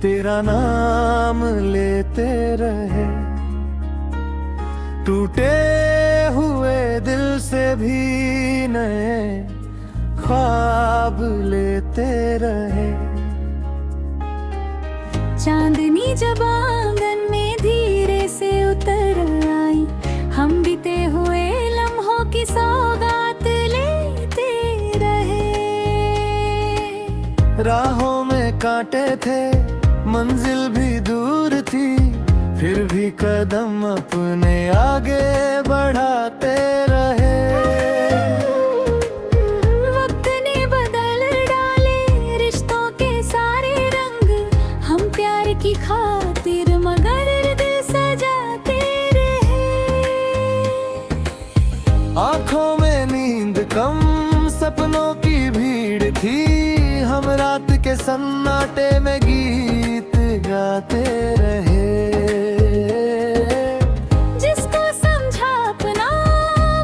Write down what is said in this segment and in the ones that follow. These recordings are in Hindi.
तेरा नाम लेते रहे, टूटे हुए दिल से भी नए ख्वाब लेते रहे। चांदनी जब आंगन में धीरे से उतर आई, हम बीते हुए लम्हों की सौगात लेते रहे। राहों में कांटे थे, मंजिल भी दूर थी, फिर भी कदम अपने आगे बढ़ाते रहे। वक्त ने बदल डाले रिश्तों के सारे रंग, हम प्यार की खातिर मगर दिल सजाते रहे। आंखों में नींद कम, सपनों की भीड़ थी, हम रात के सन्नाटे में गीत गाते रहे। जिसको समझा अपना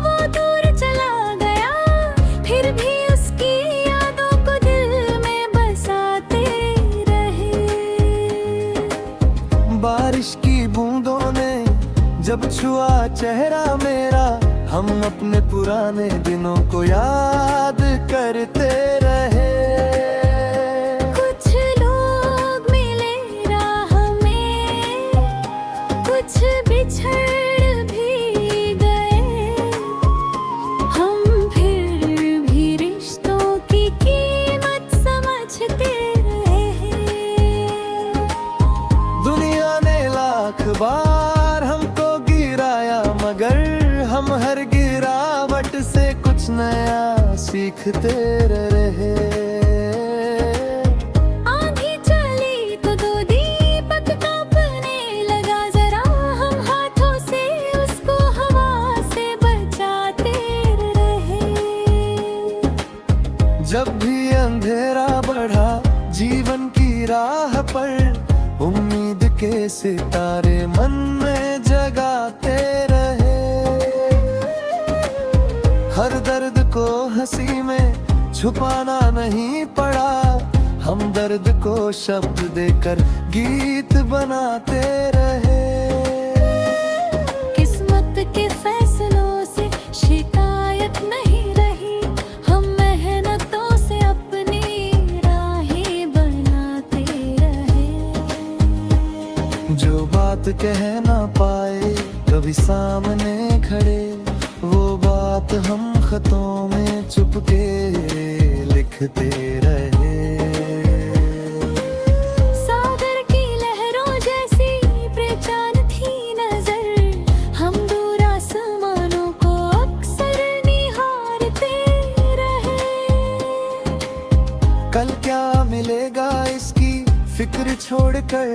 वो दूर चला गया, फिर भी उसकी यादों को दिल में बसाते रहे। बारिश की बूंदों ने जब छुआ चेहरा मेरा, हम अपने पुराने दिनों को याद करते रहे। कुछ लोग मिले राह में, कुछ बिछड़ भी गए, हम फिर भी रिश्तों की कीमत समझते रहे। दुनिया ने लाख बार हमको गिराया, मगर हम हर गिरावट से कुछ नया सीखते रहे। आंधी चली तो दो दीपक कांपने लगा, जरा हम हाथों से उसको हवा से बचाते रहे। जब भी अंधेरा बढ़ा जीवन की राह पर, उम्मीद के सितारे मन में जगाते रहे। हर दर्द को हंसी में छुपाना नहीं पड़ा, हम दर्द को शब्द देकर गीत बनाते रहे। किस्मत के फैसलों से शिकायत नहीं रही, हम मेहनतों से अपनी राहें बनाते रहे। जो बात कह ना पाए कभी सामने खड़े, वो बात हम खतों में चुपके लिखते रहे। सागर की लहरों जैसी बेचैन थी नजर, हम दूर आसमानों को अक्सर निहारते रहे। कल क्या मिलेगा इसकी फिक्र छोड़कर,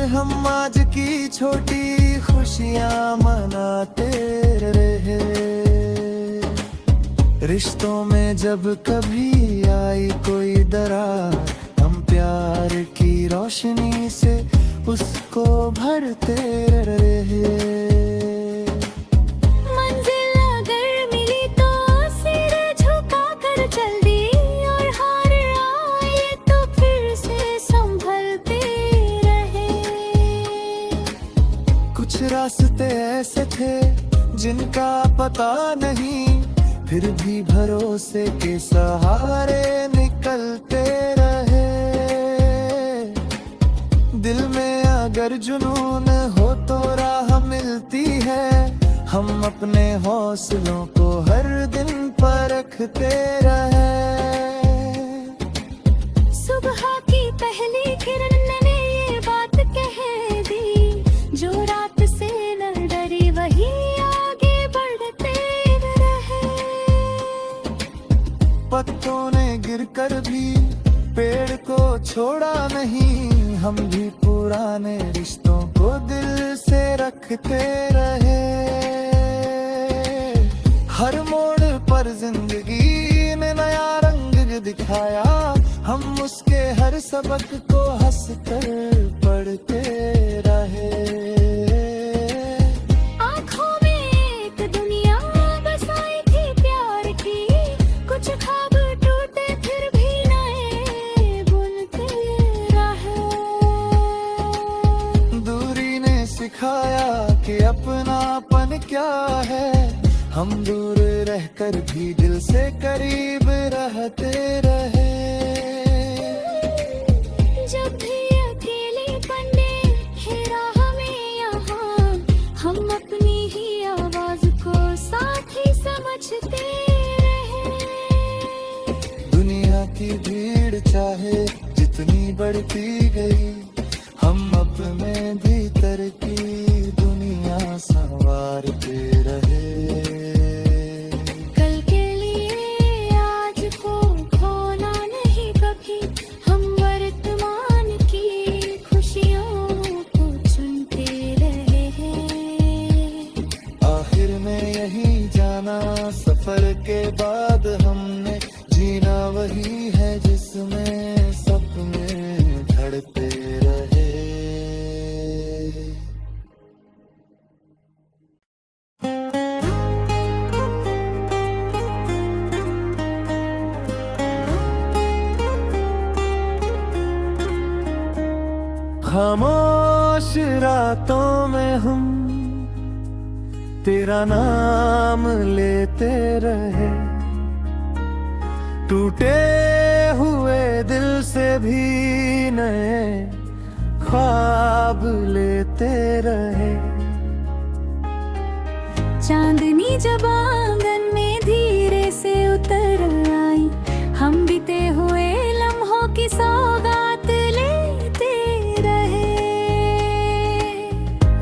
हम आज की छोटी खुशियां मनाते रहे। रिश्तों में जब कभी आई कोई दरार, हम प्यार की रोशनी से उसको भरते रहे। मंजिल अगर मिली तो सिर झुका कर चल दी, और हार आए तो फिर से संभलते रहे। कुछ रास्ते ऐसे थे जिनका पता नहीं, फिर भी भरोसे के सहारे निकलते रहे। दिल में अगर जुनून हो तो राह मिलती है, हम अपने हौसलों को हर दिन परखते रहे। सुबह की पहली किरण ने ये बात कह दी, जो रात से न डरी वही आगे बढ़ते रहे। पत्तों ने गिरकर भी पेड़ को छोड़ा नहीं, हम भी पुराने रिश्तों को दिल से रखते रहे। हर मोड़ पर जिंदगी ने नया रंग दिखाया, हम उसके हर सबक को हंसकर पढ़ते रहे। आँखों में एक दुनिया बसाई थी प्यार की, कुछ ख्वाब टूटे फिर भी नए बुनते रहे। सिखाया कि अपनापन क्या है। हम दूर रहकर भी दिल से करीब रहते रहे। जब भी अकेलेपन ने घेरा हमें यहाँ, हम अपनी ही आवाज को साथी समझते रहे। दुनिया की भीड़ चाहे जितनी बढ़ती गई, हम अपने भीतर की दुनिया संवारते रहे। कल के लिए आज को खोना नहीं कभी, हम वर्तमान की खुशियों को चुनते रहे हैं। आखिर में यही जाना सफर के बाद हमने, जीना वही है जिसमें सपने धड़ते रहे। खामोश रातों में हम तेरा नाम लेते रहे। टूटे हुए दिल से भी नए ख्वाब लेते रहे। चांदनी जब आंगन में धीरे से उतर आई, हम बीते हुए लम्हों की सौगात लेते रहे।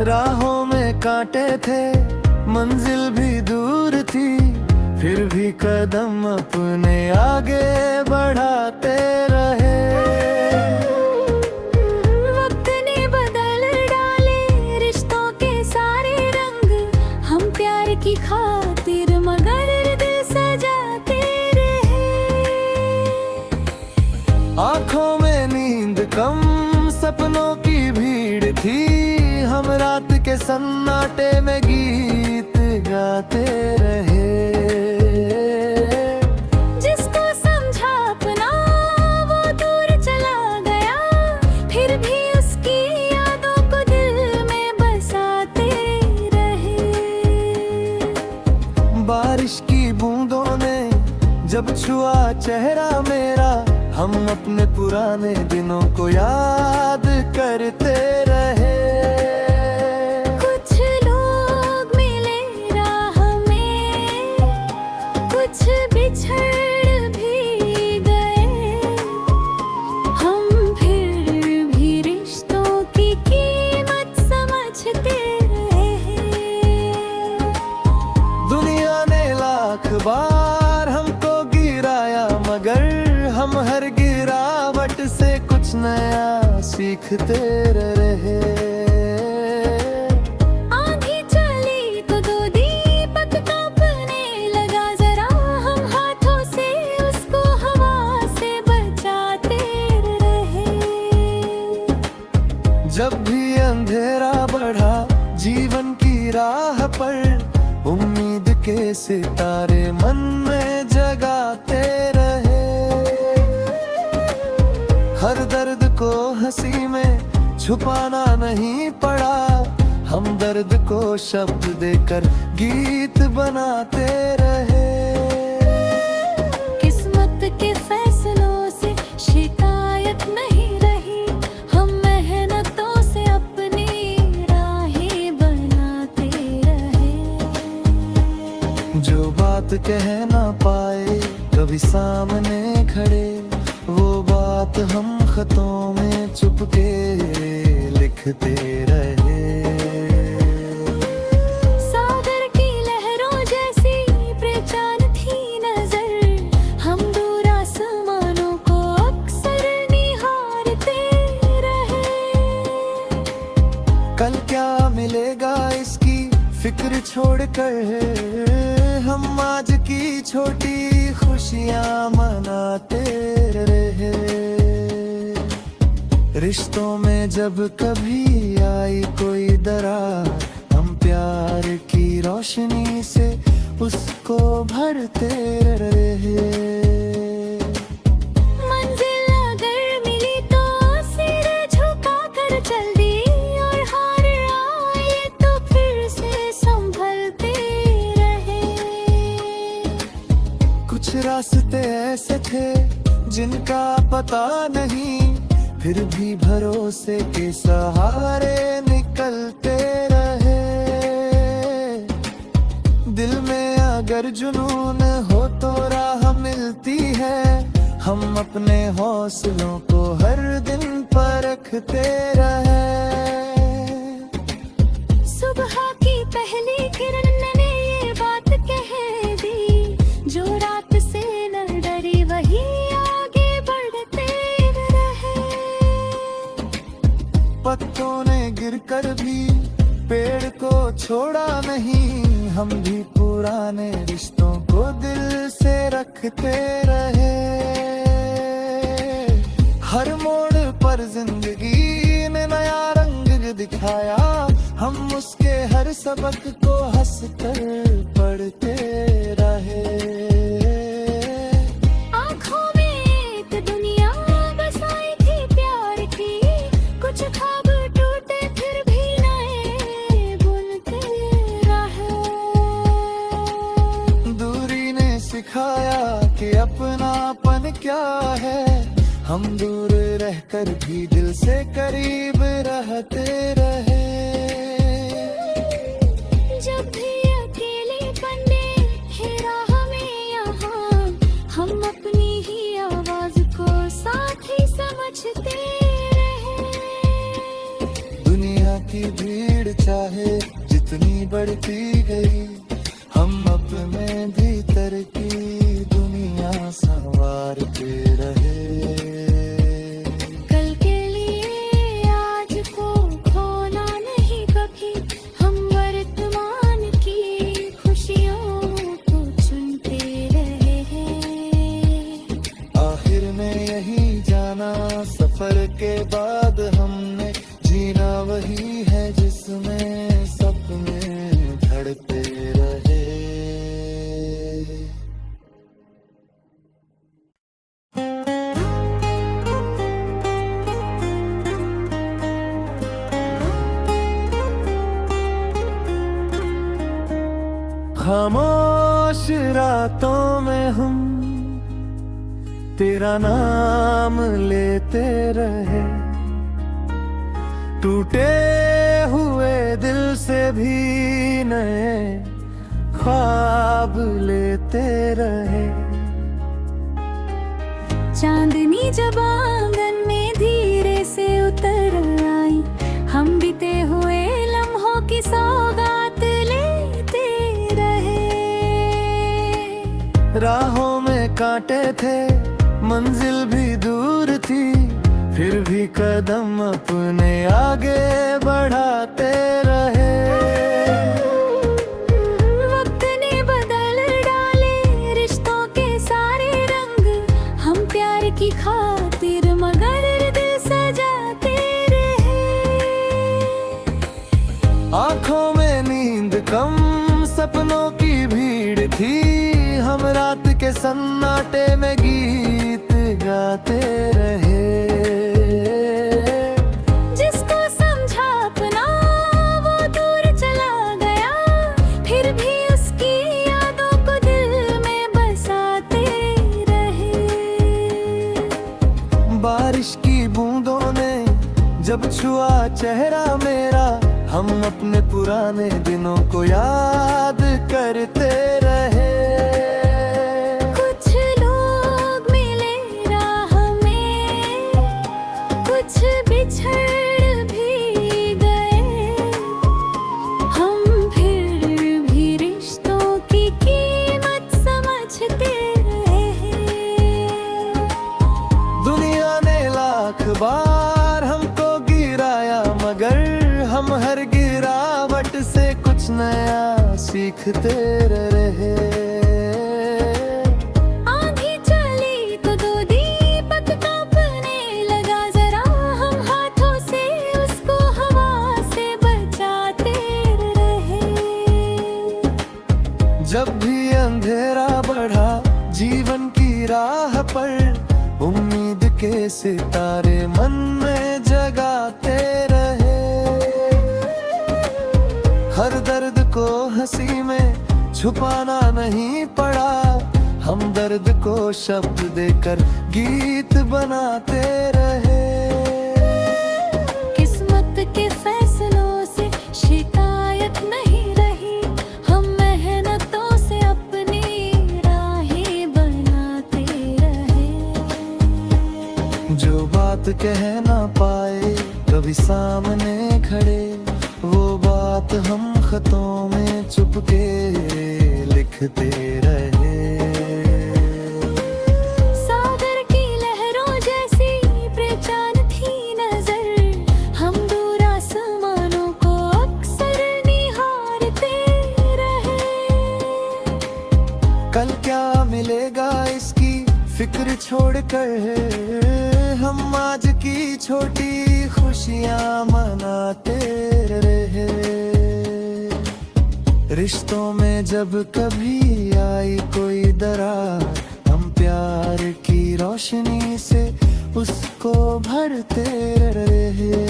राहों में कांटे थे, मंजिल भी दूर थी, फिर भी कदम अपने आगे बढ़ाते रहे। वक्त ने बदल डाले रिश्तों के सारे रंग, हम प्यार की खातिर मगर दिल सजाते रहे। आंखों में नींद कम, सपनों की भीड़ थी, हम रात के सन्नाटे में गीत गाते रहे। जिसको समझा अपना वो दूर चला गया, फिर भी उसकी यादों को दिल में बसाते रहे। बारिश की बूंदों ने जब छुआ चेहरा मेरा, हम अपने पुराने दिनों को याद करते रहे। कुछ लोग मिले राह में, कुछ बिछड़ भी गए, हम फिर भी रिश्तों की कीमत समझते रहे। दुनिया ने लाख बार हमको गिराया, मगर हम हर गिरावट से कुछ नया सीखते रहे। आंधी चली तो दो दीपक कांपने लगा, जरा हम हाथों से उसको हवा से बचाते रहे। जब भी अंधेरा बढ़ा जीवन की राह पर, उम्मीद के सितारे मन में जगाते रहे। हर दर्द को हंसी में छुपाना नहीं पड़ा, हम दर्द को शब्द देकर गीत बनाते रहे। किस्मत के फैसलों से शिकायत नहीं रही, हम मेहनतों से अपनी राहें बनाते रहे। जो बात कह ना पाए कभी सामने खड़े, वो बात हम खतों में चुपके लिखते रहे। सागर की लहरों जैसी पहचान थी नजर, हम दूर आसमानों को अक्सर निहारते रहे। कल क्या मिलेगा इसकी फिक्र छोड़कर, हम आज की छोटी खुशियाँ मनाते रहे। रिश्तों में जब कभी आई कोई दरार, हम प्यार की रोशनी से उसको भरते रहे। मंजिल अगर मिली तो सिर झुका कर चल दी, और हार आई पता नहीं, फिर भी भरोसे के सहारे निकलते रहे। दिल में अगर जुनून हो तो राह मिलती है, हम अपने हौसलों को हर दिन परखते रहे। सुबह की पहली किरण ने ये बात कह दी, जो रात से न डरी वही आगे बढ़ते रहे। पत्तों ने गिरकर भी पेड़ को छोड़ा नहीं, हम भी पुराने रिश्तों को दिल से रखते रहे। हर मोड़ पर जिंदगी ने नया रंग दिखाया, हम उसके हर सबक को हंसकर पढ़ते रहे। आँखों में एक दुनिया बसाई थी प्यार की, कुछ ख्वाब टूटे फिर भी नए बुनते रहे। दूरी ने सिखाया कि अपनापन क्या है, हम दूर रहकर भी दिल से करीब रहते रहे। जब भी अकेलेपन ने घेरा हमें यहाँ, हम अपनी ही आवाज को साथी समझते रहे। दुनिया की भीड़ चाहे जितनी बढ़ती गई, हम अपने भीतर की दुनिया संवारते रहे। कल के लिए आज को खोना नहीं कभी, हम वर्तमान की खुशियों को चुनते रहे हैं। आखिर में यही जाना सफर के बाद हमने, जीना वही है जिसमें सपने धड़ते रहे। खामोश रातों में हम तेरा नाम लेते रहे, टूटे हुए दिल से भी नए ख्वाब लेते रहे। चांदनी जब आंगन में धीरे से उतर आई, हम बीते हुए लम्हों की सौगात लेते रहे। राहों में कांटे थे, मंजिल भी दूर थी, फिर भी कदम अपने आगे बढ़ाते रहे। वक्त ने बदल डाले रिश्तों के सारे रंग, हम प्यार की खातिर मगर दिल सजाते रहे। आंखों में नींद कम, सपनों की भीड़ थी, हम रात के सन्नाटे में गीत गाते रहे। जिसको समझा अपना वो दूर चला गया, फिर भी उसकी यादों को दिल में बसाते रहे। बारिश की बूंदों ने जब छुआ चेहरा मेरा, हम अपने पुराने दिनों को याद करते रहे। कुछ लोग मिले राह में, कुछ बिछड़ भी गए, हम फिर भी रिश्तों की कीमत समझते रहे। दुनिया ने लाख बार हमको गिराया, मगर हम हर गिरावट से कुछ नया सीखते रहे। आंधी चली तो दो दीपक कांपने लगा, जरा हम हाथों से उसको हवा से बचाते रहे। जब भी अंधेरा बढ़ा जीवन की राह पर, उम्मीद के सितारे मन में जगाते रहे। हर दर्द को हंसी में छुपाना नहीं पड़ा, हम दर्द को शब्द देकर गीत बनाते रहे। किस्मत के फैसलों से शिकायत नहीं रही, हम मेहनतों से अपनी राहें बनाते रहे। जो बात कह ना पाए कभी सामने खड़े, वो बात हम खतों में चुपके लिखते रहे। सागर की लहरों जैसी बेचैन थी नजर, हम दूर आसमानों को अक्सर निहारते रहे। कल क्या मिलेगा इसकी फिक्र छोड़कर, हम आज की छोटी खुशियां मनाते रहे। रिश्तों में जब कभी आई कोई दरार, हम प्यार की रोशनी से उसको भरते रहे।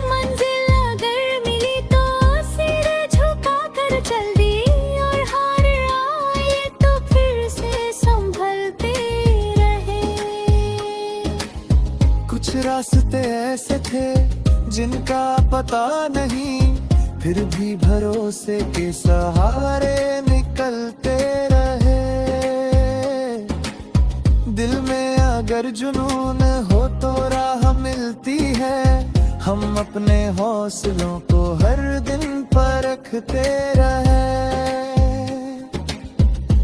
मंजिल अगर मिली तो सिर झुका कर चल दी, और हार आए तो फिर से संभलते रहे। कुछ रास्ते ऐसे थे जिनका पता नहीं, फिर भी भरोसे के सहारे निकलते रहे। दिल में अगर जुनून हो तो राह मिलती है, हम अपने हौसलों को हर दिन परखते रहे।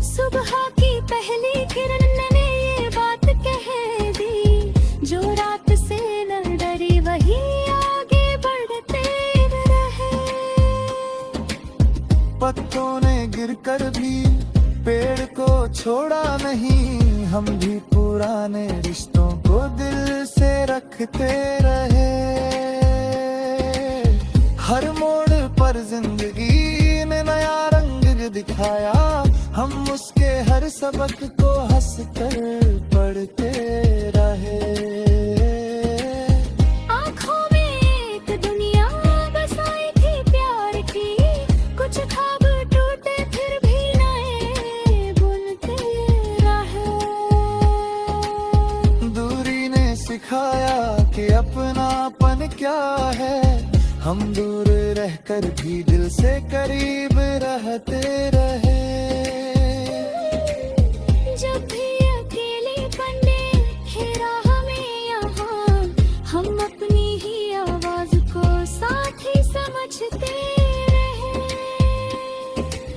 सुबह की पहली किरण ने ये बात कह दी, जो रात से न डरी वही आगे बढ़ते रहे। पत्तों ने गिरकर भी पेड़ को छोड़ा नहीं, हम भी पुराने रिश्तों को दिल से रखते रहे। हर मोड़ पर जिंदगी ने नया रंग दिखाया, हम उसके हर सबक को हंस कर पढ़ते रहे। आँखों में एक दुनिया बसाई थी प्यार की, कुछ ख्वाब टूटे फिर भी नए बुनते रहे। दूरी ने सिखाया कि अपनापन क्या है, हम दूर रहकर भी दिल से करीब रहते रहे। जब भी अकेलेपन ने घेरा हमें यहाँ, हम अपनी ही आवाज को साथ ही समझते रहे।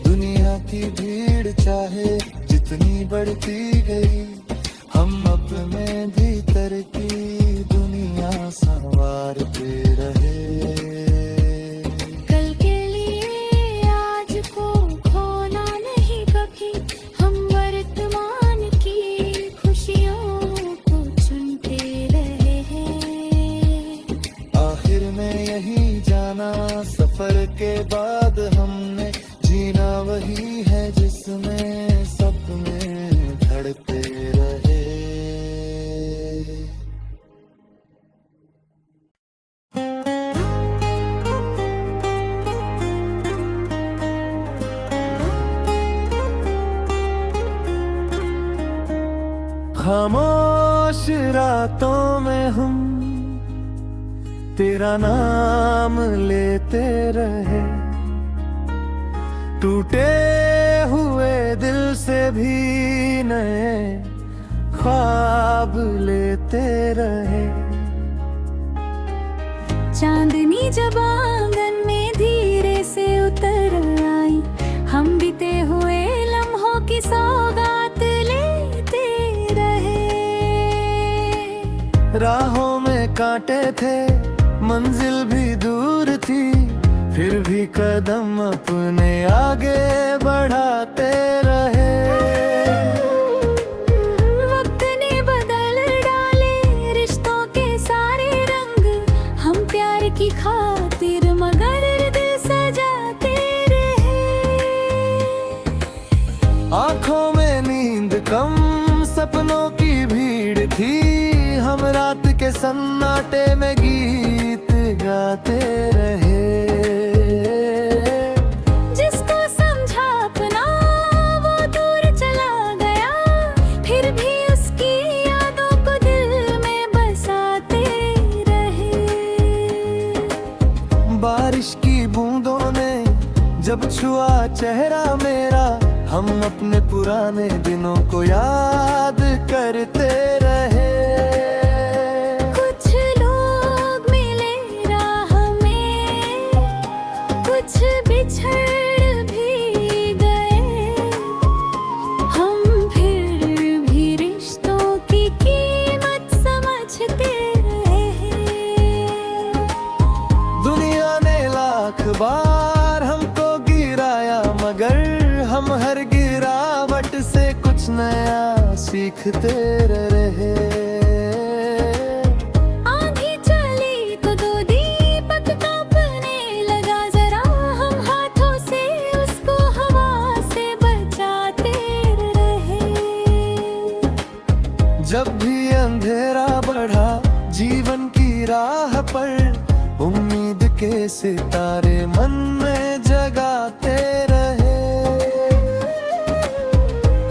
दुनिया की भीड़ चाहे जितनी बढ़ती गई, हम अपने भीतर की दुनिया संवारते रहे। कल के लिए आज को खोना नहीं कभी, हम वर्तमान की खुशियों को चुनते रहे हैं। आखिर में यही जाना सफर के बाद हमने, जीना वही है जिसमें सपने धड़ते रहे। खामोश रातों में हम तेरा नाम लेते रहे, टूटे हुए दिल से भी नए ख्वाब लेते रहे। चांदनी जब आंगन में धीरे से उतर आई, हम बीते हुए लम्हों की सौगात लेते रहे। राहों में कांटे थे, मंजिल भी दूर थी, फिर भी कदम अपने आगे बढ़ाते रहे। वक्त ने बदल डाले रिश्तों के सारे रंग, हम प्यार की खातिर मगर दिल सजाते रहे। आंखों में नींद कम, सपनों की भीड़ थी, हम रात के सन्नाटे में गीत गाते रहे। जिसको समझा अपना वो जब छुआ चेहरा मेरा हम अपने पुराने दिनों को याद करते रहे। कुछ लोग मिले राह में, कुछ बिछड़ भी गए, हम फिर भी रिश्तों की कीमत समझते रहे। दुनिया ने लाख बार हमको गिराया मगर हम हर गिरावट से कुछ नया सीखते रहे। आंधी चली तो दो दीपक कांपने लगा, जरा हम हाथों से उसको हवा से बचाते रहे। जब भी अंधेरा बढ़ा जीवन की राह पर, उम्मीद के सितारे मन में जगाते रहे।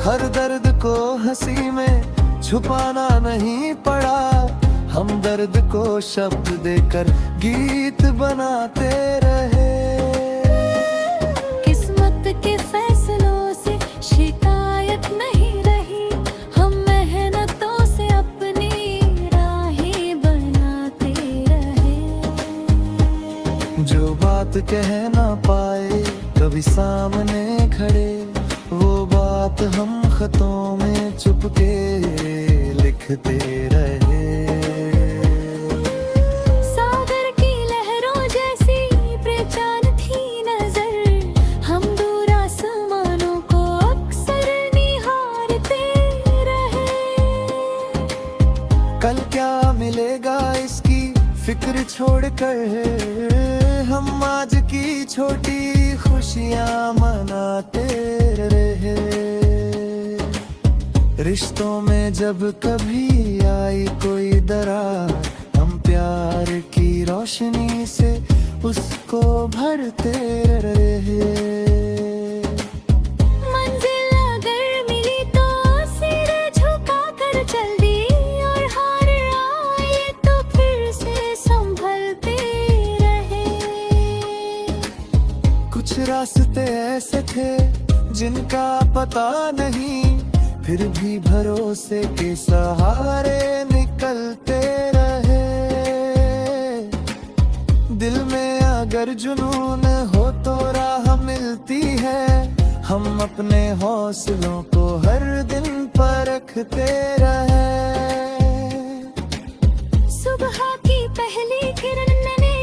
हर दर्द को हंसी में छुपाना नहीं पड़ा, हम दर्द को शब्द देकर गीत बनाते रहे। किस्मत के फैसलों से शिकायत नहीं रही, हम मेहनतों से अपनी राहें बनाते रहे। जो बात कह ना पाए कभी सामने खड़े, वो बात हम खतों में चुपके लिखते रहे। सागर की लहरों जैसी बेचैन थी नजर, हम दूर आसमानों को अक्सर निहारते रहे। कल क्या मिलेगा इसकी फिक्र छोड़कर, हम आज की छोटी खुशियां मनाते रहे। रिश्तों में जब कभी आई कोई दरार, हम प्यार की रोशनी से उसको भरते रहे। मंजिल अगर मिली तो सिर झुका कर चल दी, और हार आए तो फिर से संभलते रहे। कुछ रास्ते ऐसे थे जिनका पता नहीं, फिर भी भरोसे के सहारे निकलते रहे। दिल में अगर जुनून हो तो राह मिलती है, हम अपने हौसलों को हर दिन परखते रहे। सुबह की पहली किरण ने